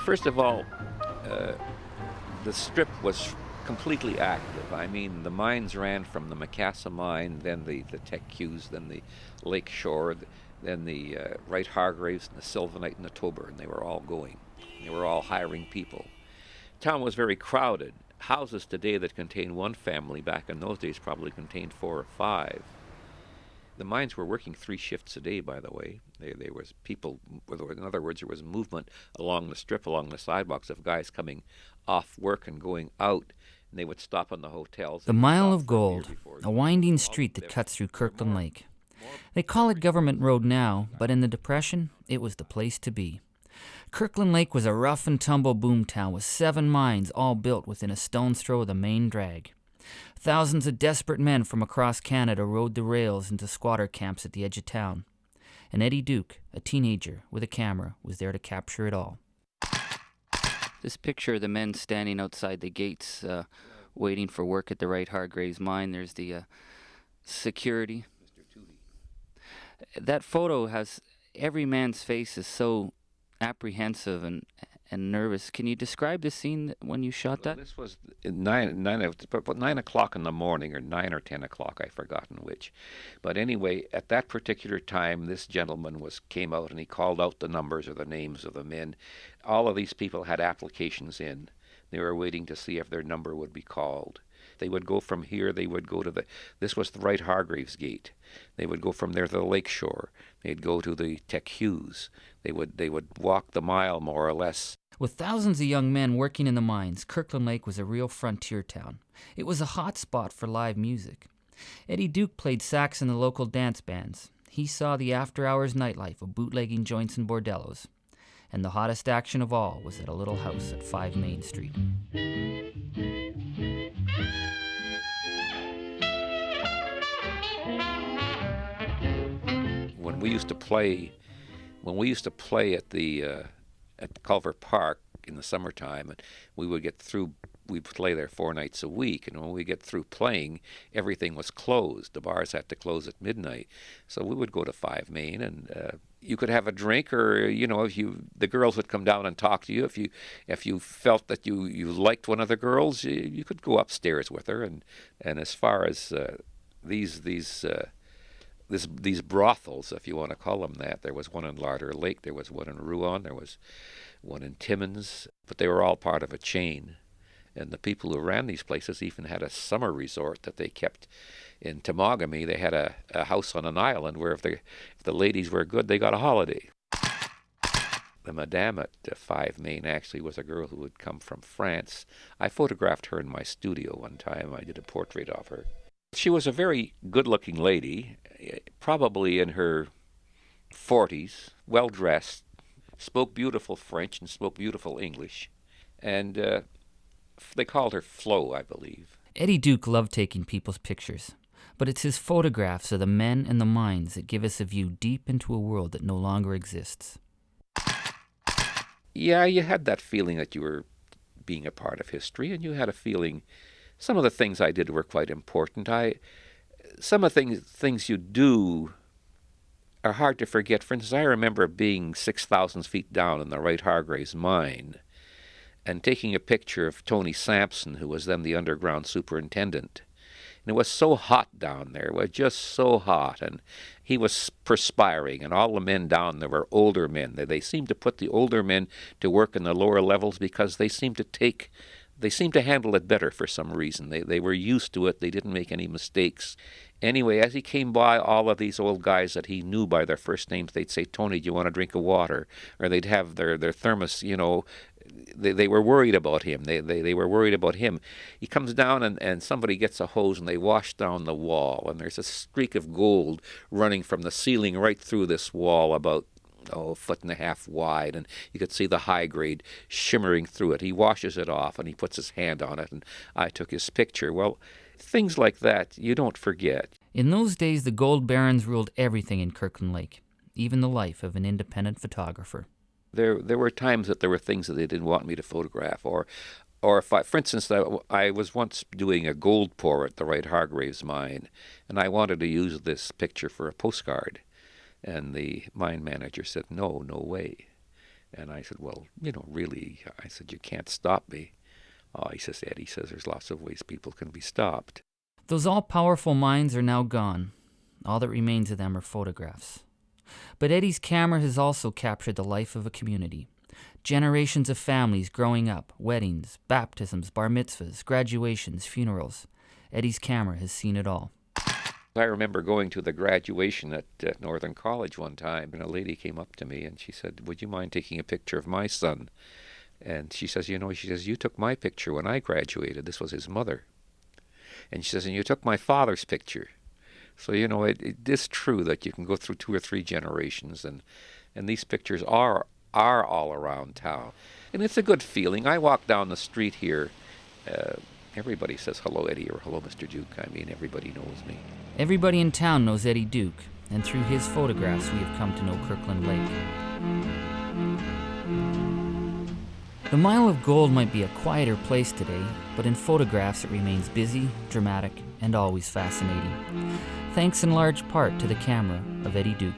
First of all, uh, the strip was completely active. I mean, the mines ran from the Macassa mine, then the Tech Hughes, then the Lake Shore, then the Wright Hargraves and the Sylvanite and the Tober, and they were all going. They were all hiring people. Town was very crowded. Houses today that contain one family back in those days probably contained 4 or 5. The mines were working 3 shifts a day, by the way. There was people, in other words, there was movement along the strip, along the sidewalks of guys coming off work and going out, and they would stop in the hotels. The Mile of Gold, a winding street that cuts through Kirkland Lake. They call it Government Road now, but in the Depression, it was the place to be. Kirkland Lake was a rough and tumble boomtown with 7 mines all built within a stone's throw of the main drag. Thousands of desperate men from across Canada rode the rails into squatter camps at the edge of town. And Eddie Duke, a teenager with a camera, was there to capture it all. This picture of the men standing outside the gates, waiting for work at the Wright Hargraves mine. There's the security. That photo has every man's face is so apprehensive and nervous. Can you describe the scene when you shot that? This was 9 o'clock in the morning, or 9 or 10 o'clock, I've forgotten which. But anyway, at that particular time, this gentleman came out and he called out the numbers or the names of the men. All of these people had applications in. They were waiting to see if their number would be called. They would go from here, they would go to this was the Wright Hargraves gate. They would go from there to the Lake Shore. They'd go to the Tech Hughes. They would walk the mile, more or less. With thousands of young men working in the mines, Kirkland Lake was a real frontier town. It was a hot spot for live music. Eddie Duke played sax in the local dance bands. He saw the after-hours nightlife of bootlegging joints and bordellos. And the hottest action of all was at a little house at 5 Main Street. When we used to play at Culver Park in the summertime, and we'd play there 4 nights a week, and when we get through playing, everything was closed. The bars had to close at midnight, so we would go to 5 Main, and you could have a drink, or the girls would come down and talk to you. If you felt that you liked one of the girls, you could go upstairs with her. And as far as these brothels, if you want to call them that, there was one in Larder Lake, there was one in Rouen, there was one in Timmins, but they were all part of a chain. And the people who ran these places even had a summer resort that they kept in Temagami. They had a house on an island where if the ladies were good, they got a holiday. The madame at 5 Main actually was a girl who had come from France. I photographed her in my studio one time. I did a portrait of her. She was a very good-looking lady, probably in her 40s, well-dressed, spoke beautiful French and spoke beautiful English. And they called her Flo, I believe. Eddie Duke loved taking people's pictures, but it's his photographs of the men and the mines that give us a view deep into a world that no longer exists. Yeah, you had that feeling that you were being a part of history, and you had a feeling some of the things I did were quite important. Some of the things you do are hard to forget. For instance, I remember being 6,000 feet down in the Wright Hargraves mine and taking a picture of Tony Sampson, who was then the underground superintendent. And it was so hot down there. It was just so hot. And he was perspiring, and all the men down there were older men. They seemed to put the older men to work in the lower levels because they seemed to handle it better for some reason. They were used to it. They didn't make any mistakes. Anyway, as he came by all of these old guys that he knew by their first names, they'd say, "Tony, do you want a drink of water?" Or they'd have their thermos, They were worried about him. They were worried about him. He comes down and somebody gets a hose and they wash down the wall. And there's a streak of gold running from the ceiling right through this wall about a foot and a half wide, and you could see the high grade shimmering through it. He washes it off and he puts his hand on it, and I took his picture. Well, things like that you don't forget. In those days, the gold barons ruled everything in Kirkland Lake, even the life of an independent photographer. There were times that there were things that they didn't want me to photograph, or Or if I, for instance, I was once doing a gold pour at the Wright Hargraves mine, and I wanted to use this picture for a postcard. And the mine manager said, no, no way. And I said, well, really, I said, you can't stop me. Oh, he says, Eddie says, there's lots of ways people can be stopped. Those all-powerful mines are now gone. All that remains of them are photographs. But Eddie's camera has also captured the life of a community. Generations of families growing up, weddings, baptisms, bar mitzvahs, graduations, funerals. Eddie's camera has seen it all. I remember going to the graduation at Northern College one time, and a lady came up to me and she said, would you mind taking a picture of my son? And she says, you took my picture when I graduated. This was his mother. And she says, and you took my father's picture. So, it is true that you can go through 2 or 3 generations, and these pictures are all around town. And it's a good feeling. I walk down the street here, everybody says hello, Eddie, or hello, Mr. Duke. I mean, everybody knows me. Everybody in town knows Eddie Duke, and through his photographs we have come to know Kirkland Lake. The Mile of Gold might be a quieter place today, but in photographs it remains busy, dramatic, and always fascinating. Thanks in large part to the camera of Eddie Duke.